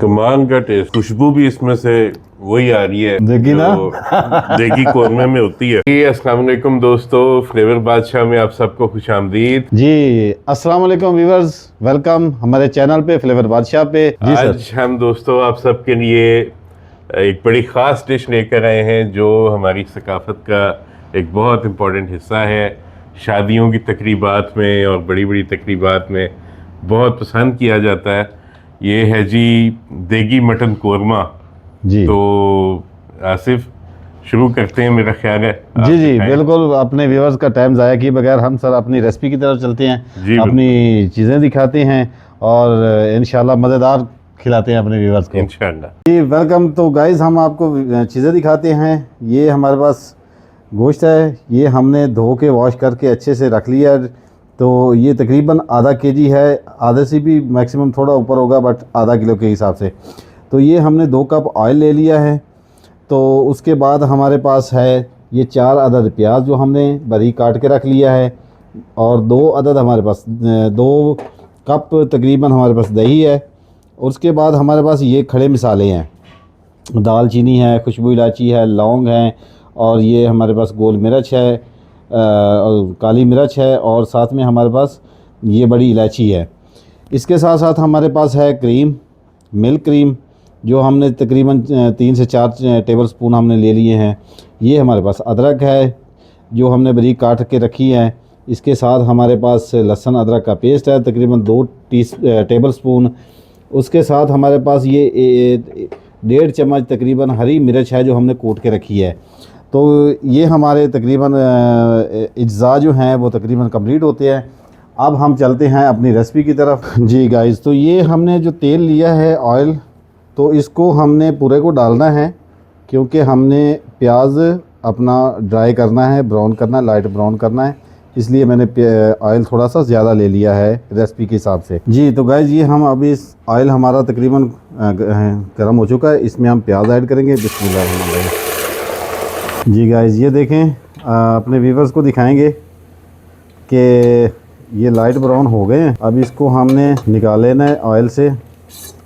कमान का टेस्ट, खुशबू भी इसमें से वही आ रही है देखी ना देगी कौरमे में होती है। जी अस्सलाम वालेकुम दोस्तों, फ्लेवर बादशाह में आप सबको खुशामदीद। जी अस्सलाम वालेकुम व्यूअर्स, वेलकम हमारे चैनल पे फ्लेवर बादशाह पे। जी सर। आज हम दोस्तों आप सबके लिए एक बड़ी ख़ास डिश लेकर आए हैं जो हमारी सकाफ़त का एक बहुत इम्पोर्टेंट हिस्सा है। शादियों की तकरीबात में और बड़ी बड़ी तकरीबात में बहुत पसंद किया जाता है। ये है जी देगी मटन कोरमा। जी तो आसिफ शुरू करते हैं, मेरा ख्याल है आप जी जी दिखाएं। बिल्कुल, अपने व्यूअर्स का टाइम ज़ाया किए बगैर हम सर अपनी रेसिपी की तरफ चलते हैं, जी अपनी चीज़ें दिखाते हैं और इंशाल्लाह मज़ेदार खिलाते हैं अपने व्यूअर्स को। इंशाल्लाह। जी वेलकम। तो गाइस हम आपको चीज़ें दिखाते हैं। ये हमारे पास गोश्त है, ये हमने धो के वॉश करके अच्छे से रख लिया है। तो ये तकरीबन आधा केजी है, आधे से भी मैक्सिमम थोड़ा ऊपर होगा, बट आधा किलो के हिसाब से। तो ये हमने 2 कप ऑयल ले लिया है। तो उसके बाद हमारे पास है ये 4 अदद प्याज जो हमने बारीक काट के रख लिया है, और 2 अदद हमारे पास 2 कप तकरीबन हमारे पास दही है। उसके बाद हमारे पास ये खड़े मसाले हैं, दालचीनी है, खुशबू इलायची है, लौंग है, और ये हमारे पास गोल मिर्च है, और काली मिर्च है, और साथ में हमारे पास ये बड़ी इलायची है। इसके साथ साथ हमारे पास है क्रीम, मिल्क क्रीम, जो हमने तकरीबन 3 से 4 टेबल स्पून हमने ले लिए हैं। ये हमारे पास अदरक है जो हमने बारीक काट के रखी है। इसके साथ हमारे पास लहसुन अदरक का पेस्ट है तकरीबन 2 टेबल स्पून। उसके साथ हमारे पास ये 1.5 चम्मच तकरीबन हरी मिर्च है जो हमने कूट के रखी है। तो ये हमारे तकरीबन अज्जा जो हैं वो तकरीबन कंप्लीट होते हैं। अब हम चलते हैं अपनी रेसिपी की तरफ। जी गाइस, तो ये हमने जो तेल लिया है ऑयल, तो इसको हमने पूरे को डालना है, क्योंकि हमने प्याज अपना ड्राई करना है, ब्राउन करना है, लाइट ब्राउन करना है। इसलिए मैंने ऑयल थोड़ा सा ज़्यादा ले लिया है रेसिपी के हिसाब से। जी तो गाइस, ये हम अभी इस ऑयल हमारा तकरीबन गर्म हो चुका है, इसमें हम प्याज ऐड करेंगे। बिस्मिल्लाह। जी गाइस, ये देखें, अपने व्यूवर्स को दिखाएंगे कि ये लाइट ब्राउन हो गए हैं। अब इसको हमने निकाल लेना है ऑयल से,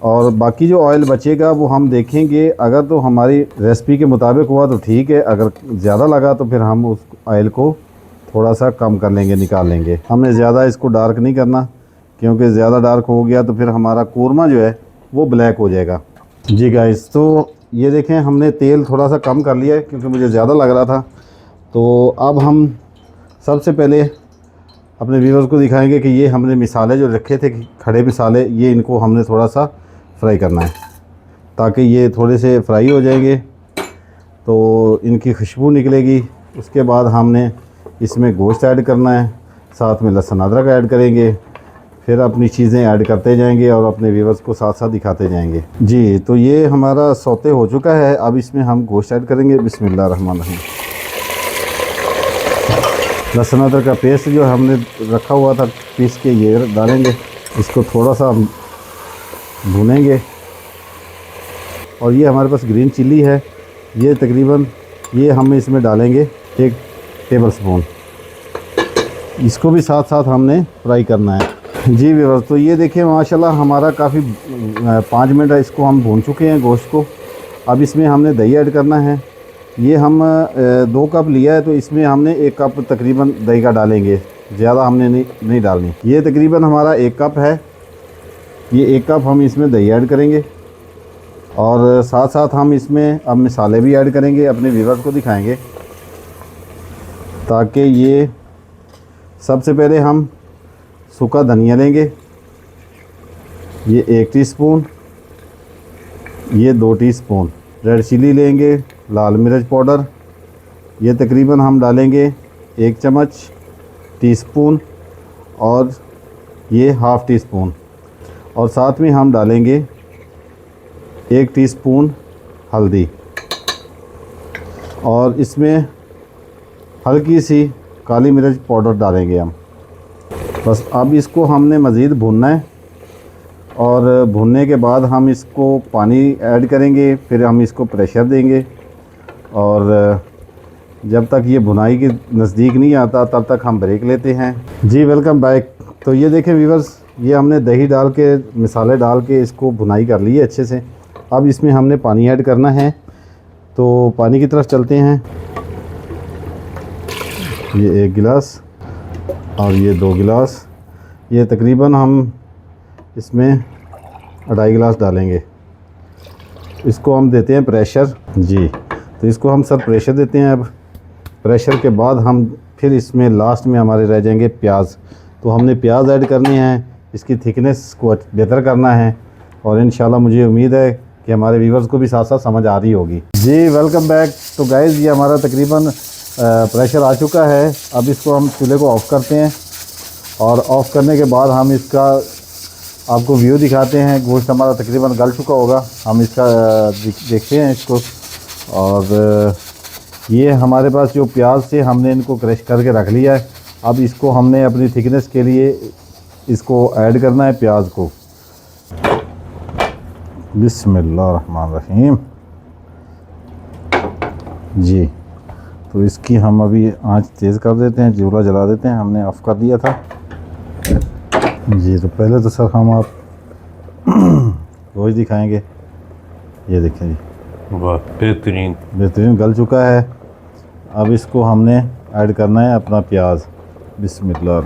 और बाकी जो ऑयल बचेगा वो हम देखेंगे। अगर तो हमारी रेसिपी के मुताबिक हुआ तो ठीक है, अगर ज़्यादा लगा तो फिर हम उस ऑयल को थोड़ा सा कम कर लेंगे, निकाल लेंगे। हमने ज़्यादा इसको डार्क नहीं करना, क्योंकि ज़्यादा डार्क हो गया तो फिर हमारा कोरमा जो है वो ब्लैक हो जाएगा। जी गाइस, तो ये देखें, हमने तेल थोड़ा सा कम कर लिया है क्योंकि मुझे ज़्यादा लग रहा था। तो अब हम सबसे पहले अपने व्यूअर्स को दिखाएंगे कि ये हमने मिसाले जो रखे थे, खड़े मिसाले, ये इनको हमने थोड़ा सा फ्राई करना है, ताकि ये थोड़े से फ्राई हो जाएंगे तो इनकी खुशबू निकलेगी। उसके बाद हमने इसमें गोश्त ऐड करना है, साथ में लहसुन अदरक ऐड करेंगे, फिर अपनी चीज़ें ऐड करते जाएंगे और अपने व्यूअर्स को साथ साथ दिखाते जाएंगे। जी तो ये हमारा सौते हो चुका है। अब इसमें हम गोश्त ऐड करेंगे। बिस्मिल्लाह रहमान रहीम। लहसुन अदरक का पेस्ट जो हमने रखा हुआ था पीस के, ये डालेंगे। इसको थोड़ा सा भूनेंगे। और ये हमारे पास ग्रीन चिल्ली है, ये तकरीबन ये हम इसमें डालेंगे 1 टेबल स्पून। इसको भी साथ साथ हमने फ्राई करना है। जी व्यूअर्स, तो ये देखिए माशाल्लाह हमारा काफ़ी 5 मिनट इसको हम भून चुके हैं गोश्त को। अब इसमें हमने दही ऐड करना है। ये हम 2 कप लिया है, तो इसमें हमने 1 कप तकरीबन दही का डालेंगे, ज़्यादा हमने नहीं डालनी। ये तकरीबन हमारा 1 कप है, ये 1 कप हम इसमें दही ऐड करेंगे, और साथ साथ हम इसमें अब मसाले भी ऐड करेंगे, अपने व्यूअर्स को दिखाएंगे। ताकि ये सबसे पहले हम सूखा धनिया लेंगे, ये 1 टीस्पून, ये 2 टीस्पून। रेड चिली लेंगे, लाल मिर्च पाउडर, ये तकरीबन हम डालेंगे 1 चम्मच टीस्पून, और ये हाफ़ टी स्पून। और साथ में हम डालेंगे 1 टीस्पून हल्दी, और इसमें हल्की सी काली मिर्च पाउडर डालेंगे हम। बस अब इसको हमने मज़ीद भूनना है, और भूनने के बाद हम इसको पानी ऐड करेंगे, फिर हम इसको प्रेशर देंगे, और जब तक ये भुनाई के नज़दीक नहीं आता तब तक हम ब्रेक लेते हैं। जी वेलकम बैक। तो ये देखें व्यूअर्स, ये हमने दही डाल के, मसाले डाल के इसको भुनाई कर ली है अच्छे से। अब इसमें हमने पानी ऐड करना है, तो पानी की तरफ चलते हैं। ये 1 गिलास और ये 2 गिलास, ये तकरीबन हम इसमें 2.5 गिलास डालेंगे। इसको हम देते हैं प्रेशर जी। तो इसको हम सर प्रेशर देते हैं। अब प्रेशर के बाद हम फिर इसमें लास्ट में हमारे रह जाएंगे प्याज। तो हमने प्याज ऐड करनी है, इसकी थिकनेस को बेहतर करना है, और इंशाल्लाह मुझे उम्मीद है कि हमारे व्यूवर्स को भी साथ साथ समझ आ रही होगी जी। Welcome back. तो गाइज़ ये हमारा तकरीबन प्रेशर आ चुका है। अब इसको हम चूल्हे को ऑफ़ करते हैं, और ऑफ़ करने के बाद हम इसका आपको व्यू दिखाते हैं। गोश्त हमारा तकरीबन गल चुका होगा, हम इसका देखते हैं इसको। और ये हमारे पास जो प्याज से हमने इनको क्रश करके रख लिया है। अब इसको हमने अपनी थिकनेस के लिए इसको ऐड करना है प्याज को। बिस्मिल्लाहिर्रहमानिर्रहीम जी। तो इसकी हम अभी आंच तेज़ कर देते हैं, चूल्हा जला देते हैं, हमने ऑफ़ कर दिया था जी। तो पहले तो सर हम आप गोश्त दिखाएंगे। ये देखें जी, वाह बेहतरीन बेहतरीन गल चुका है। अब इसको हमने ऐड करना है अपना प्याज। बिस्मिल्लाह।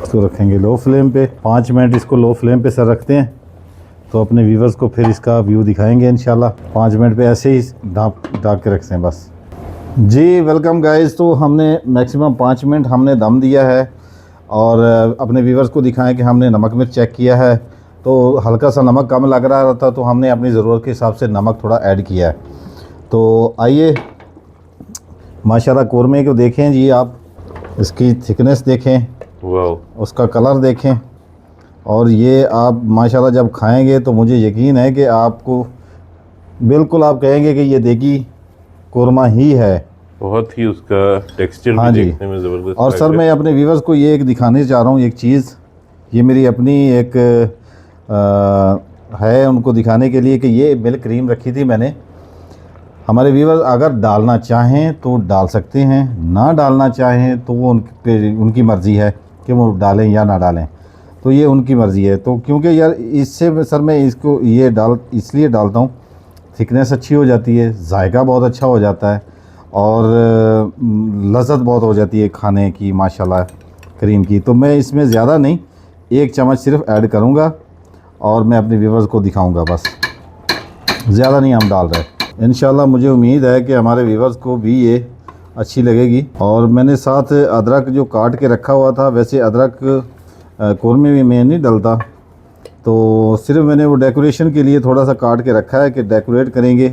इसको रखेंगे लो फ्लेम पे, 5 मिनट इसको लो फ्लेम पे सर रखते हैं। तो अपने व्यूवर्स को फिर इसका व्यू दिखाएंगे इंशाल्लाह। 5 मिनट पे ऐसे ही ढाँप के रखते हैं बस जी। Welcome guys. तो हमने मैक्सिमम 5 मिनट हमने दम दिया है, और अपने व्यूवर्स को दिखाएं कि हमने नमक मिर्च चेक किया है। तो हल्का सा नमक कम लग रहा था, तो हमने अपनी ज़रूरत के हिसाब से नमक थोड़ा ऐड किया है। तो आइए माशाल्लाह कोरमे को देखें जी आप, इसकी थिकनेस देखें, वाह, उसका कलर देखें, और ये आप माशाल्लाह जब खाएंगे तो मुझे यकीन है कि आपको बिल्कुल आप कहेंगे कि ये देगी कोरमा ही है। बहुत ही उसका टेक्सचर हाँ भी जी। देखने में ज़बरदस्त। और सर मैं अपने व्यूवर्स को ये एक दिखाने चाह रहा हूँ एक चीज़। ये मेरी अपनी एक है उनको दिखाने के लिए कि ये मिल्क क्रीम रखी थी मैंने। हमारे व्यूवर्स अगर डालना चाहें तो डाल सकते हैं, ना डालना चाहें तो वो उनकी मर्ज़ी है कि वो डालें या ना डालें। तो ये उनकी मर्ज़ी है। तो क्योंकि यार इससे सर मैं इसको ये इसलिए डालता हूँ, थिकनेस अच्छी हो जाती है, जायका बहुत अच्छा हो जाता है, और लज़्ज़त बहुत हो जाती है खाने की माशाल्लाह क्रीम की। तो मैं इसमें ज़्यादा नहीं, 1 चम्मच सिर्फ ऐड करूँगा, और मैं अपने व्यूवर्स को दिखाऊंगा बस, ज़्यादा नहीं हम डाल रहे। इंशाल्लाह मुझे उम्मीद है कि हमारे व्यूवर्स को भी ये अच्छी लगेगी। और मैंने साथ अदरक जो काट के रखा हुआ था, वैसे अदरक कोरमे में मैं नहीं डलता, तो सिर्फ मैंने वो डेकोरेशन के लिए थोड़ा सा काट के रखा है कि डेकोरेट करेंगे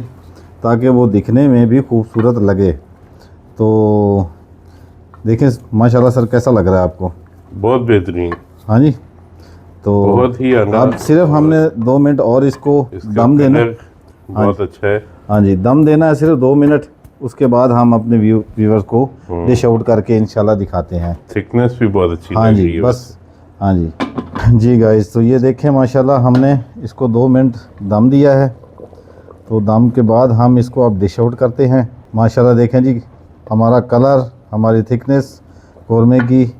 ताकि वो दिखने में भी खूबसूरत लगे। तो देखें माशाल्लाह सर कैसा लग रहा है आपको? बहुत बेहतरीन। हाँ जी। तो बहुत ही अब सिर्फ हमने 2 मिनट और इसको दम देना। बहुत अच्छा है। हाँ जी, दम देना है सिर्फ 2 मिनट। उसके बाद हम अपने व्यूवर्स को डिश आउट करके इंशाल्लाह दिखाते हैं। थिकनेस भी बहुत अच्छी हाँ लग जी रही है बस। हाँ जी जी गाइस, तो ये देखें माशाल्लाह हमने इसको 2 मिनट दम दिया है। तो दम के बाद हम इसको अब डिश आउट करते हैं। माशाल्लाह देखें जी, हमारा कलर, हमारी थिकनेस कोरमे की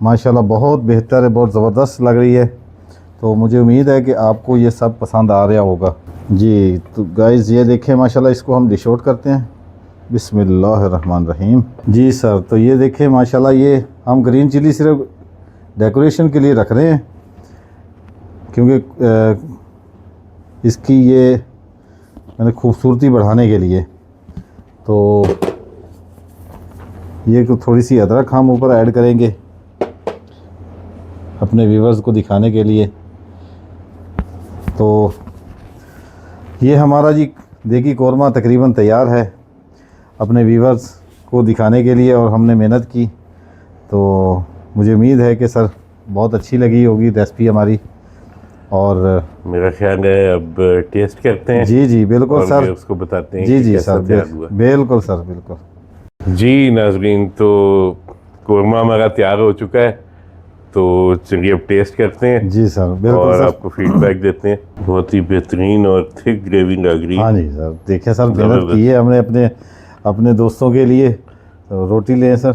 माशाल्लाह बहुत बेहतर है, बहुत ज़बरदस्त लग रही है। तो मुझे उम्मीद है कि आपको ये सब पसंद आ रहा होगा जी। तो गाइस ये देखें माशाल्लाह, इसको हम डिश आउट करते हैं। बिस्मिल्लाहिर्रहमानिर्रहीम जी सर। तो ये देखें माशाल्लाह, ये हम ग्रीन चिली सिर्फ डेकोरेशन के लिए रख रहे हैं, क्योंकि इसकी ये मैंने खूबसूरती बढ़ाने के लिए। तो ये थोड़ी सी अदरक हम ऊपर ऐड करेंगे अपने व्यूवर्स को दिखाने के लिए। तो ये हमारा जी देगी कोरमा तकरीबन तैयार है अपने व्यूवर्स को दिखाने के लिए, और हमने मेहनत की। तो मुझे उम्मीद है कि सर बहुत अच्छी लगी होगी रेसिपी हमारी। और मेरा ख्याल है अब टेस्ट करते हैं। जी जी बिल्कुल सर, उसको बताते हैं जी कि जी कैसा सर, तैयार हुआ। बिल्कुल सर बिल्कुल जी नाज़रीन, तो कोरमा हमारा तैयार हो चुका है। तो चलिए अब टेस्ट करते हैं जी सर, बिल्कुल और सर। आपको फीडबैक देते हैं। बहुत ही बेहतरीन और थिक ग्रेवी लग रही है। हाँ जी सर, देखिए सर मेहनत की है हमने अपने दोस्तों के लिए। तो रोटी लें सर,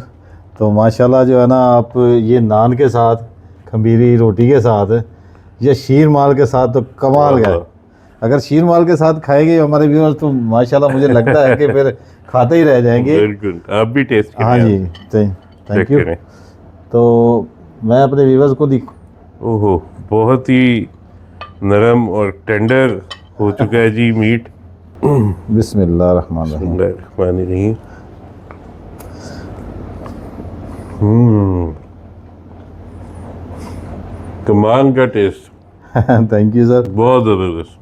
तो माशाल्लाह जो है ना, आप ये नान के साथ, खमीरी रोटी के साथ या शीर माल के साथ तो कमाल वाह, का है। वाह। अगर शीर माल के साथ खाएंगे हमारे व्यूअर्स तो माशाल्लाह मुझे लगता है कि फिर खाते ही रह जाएंगे। बिल्कुल, आप भी टेस्ट करें। हाँ जी, चेक थैंक यू। करें। तो मैं अपने व्यूअर्स को ओहो, बहुत ही नरम और टेंडर हो चुका है जी मीट। बिस्मिल्लाहिर्रहमानिर्रहीम। बिस्मिल्लाहिर्रहमानिर्रहीम। कमाल का टेस्ट, थैंक यू सर। बहुत ज़बरदस्त,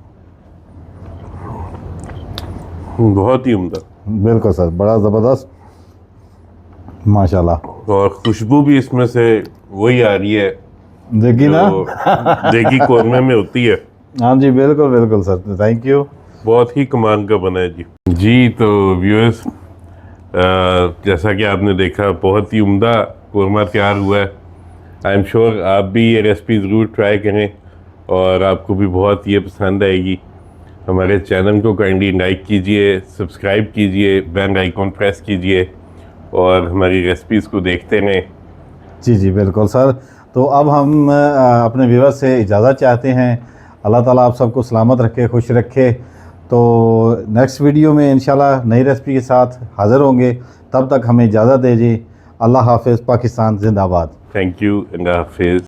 बहुत ही उम्दा। बिल्कुल सर, बड़ा ज़बरदस्त माशाल्लाह। और खुशबू भी इसमें से वही आ रही है देखिए ना। जो देगी कौरमे में होती है। हाँ जी, बिल्कुल बिल्कुल सर, थैंक यू। बहुत ही कमाल का बना है जी। जी तो व्यूअर्स, जैसा कि आपने देखा, बहुत ही उम्दा कौरमा तैयार हुआ है। आई एम श्योर आप भी ये रेसिपी ज़रूर ट्राई करें और आपको भी बहुत ये पसंद आएगी। हमारे चैनल को काइंडली लाइक कीजिए, सब्सक्राइब कीजिए, बेल आइकॉन प्रेस कीजिए और हमारी रेसिपीज़ को देखते रहें। जी जी बिल्कुल सर। तो अब हम अपने व्यूअर्स से इजाज़त चाहते हैं। अल्लाह ताला आप सबको सलामत रखे, खुश रखे। तो नेक्स्ट वीडियो में इंशाल्लाह नई रेसिपी के साथ हाज़िर होंगे। तब तक हमें इजाज़त दीजिए। अल्लाह हाफ़िज़। पाकिस्तान जिंदाबाद। थैंक यू, अल्लाह हाफिज़।